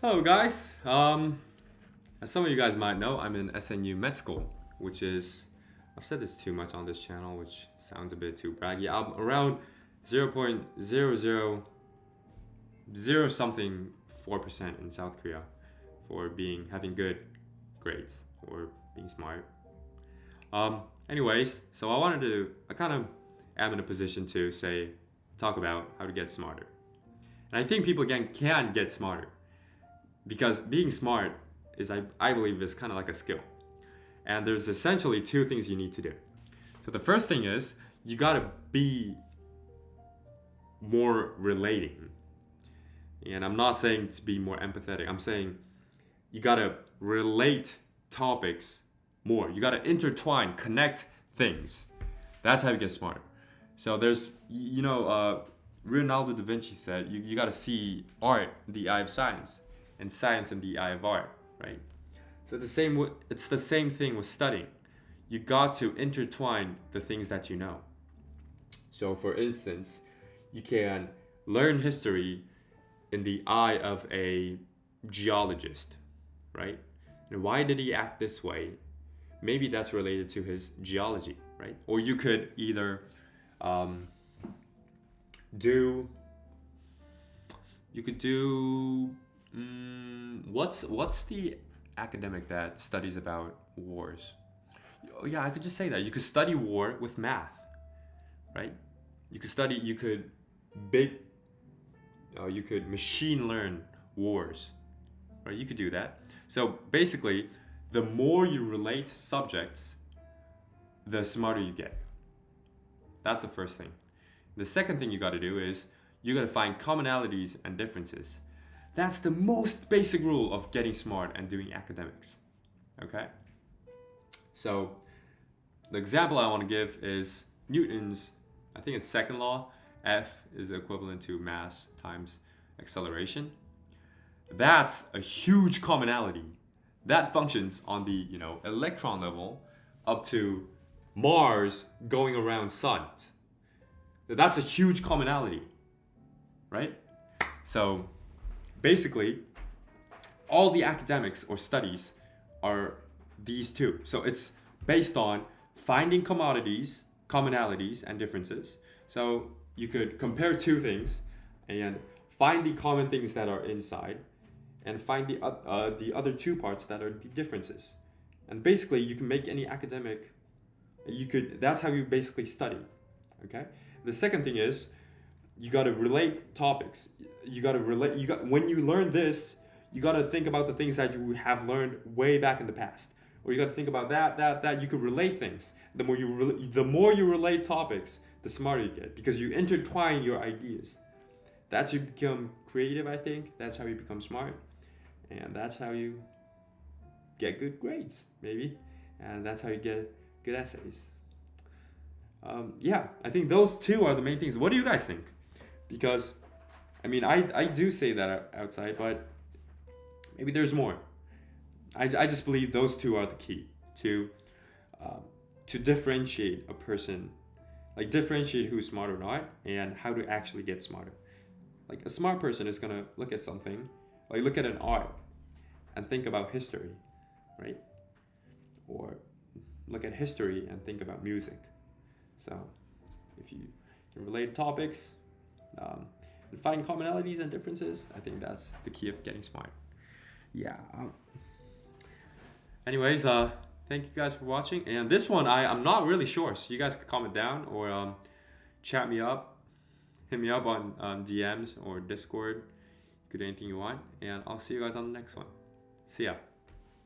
Hello, guys. As some of you guys might know, I'm in SNU Med School, which is, I've said this too much on this channel, which sounds a bit too braggy. I'm around 0.00 something 4% in South Korea for having good grades or being smart. Anyways, so I kind of am in a position to talk about how to get smarter. And I think people again can get smarter because being smart I believe is kind of like a skill. And there's essentially two things you need to do. So the first thing is you gotta be more relating. And I'm not saying to be more empathetic. I'm saying you gotta relate topics more. You gotta intertwine, connect things. That's how you get smarter. So there's, Leonardo da Vinci said you gotta see art in the eye of science and science in the eye of art, right? So it's the same thing with studying. You got to intertwine the things that you know. So for instance, you can learn history in the eye of a geologist, right? And why did he act this way? Maybe that's related to his geology, right? Or you could either do what's the academic that studies about wars? Oh yeah, I could just say that. You could study war with math, right? You could machine learn wars, right? You could do that. So basically, the more you relate subjects, the smarter you get. That's the first thing. The second thing you got to do is you got to find commonalities and differences. That's the most basic rule of getting smart and doing academics. Okay? So, the example I want to give is Newton's, I think it's second law. F is equivalent to mass times acceleration. That's a huge commonality. That functions on the, electron level up to Mars going around suns. That's a huge commonality, right? So basically, all the academics or studies are these two. So it's based on finding commonalities, and differences. So you could compare two things and find the common things that are inside and find the other two parts that are the differences. And basically, you can make any academic, that's how you basically study, okay? The second thing is, you got to relate topics. When you learn this, you got to think about the things that you have learned way back in the past. Or you got to think about that you could relate things. The more you relate topics, the smarter you get because you intertwine your ideas. That's how you become creative, I think. That's how you become smart. And that's how you get good grades, maybe. And that's how you get good essays. I think those two are the main things. What do you guys think? Because, I do say that outside, but maybe there's more. I just believe those two are the key to differentiate a person, like differentiate who's smart or not, and how to actually get smarter. Like a smart person is gonna look at something, like look at an art, and think about history, right? Or look at history and think about music. So, if you can relate topics and find commonalities and differences, I think that's the key of getting smart. Yeah. Anyways, thank you guys for watching. And this one, I'm not really sure, so you guys can comment down or chat me up, hit me up on DMs or Discord. You could do anything you want, and I'll see you guys on the next one. See ya.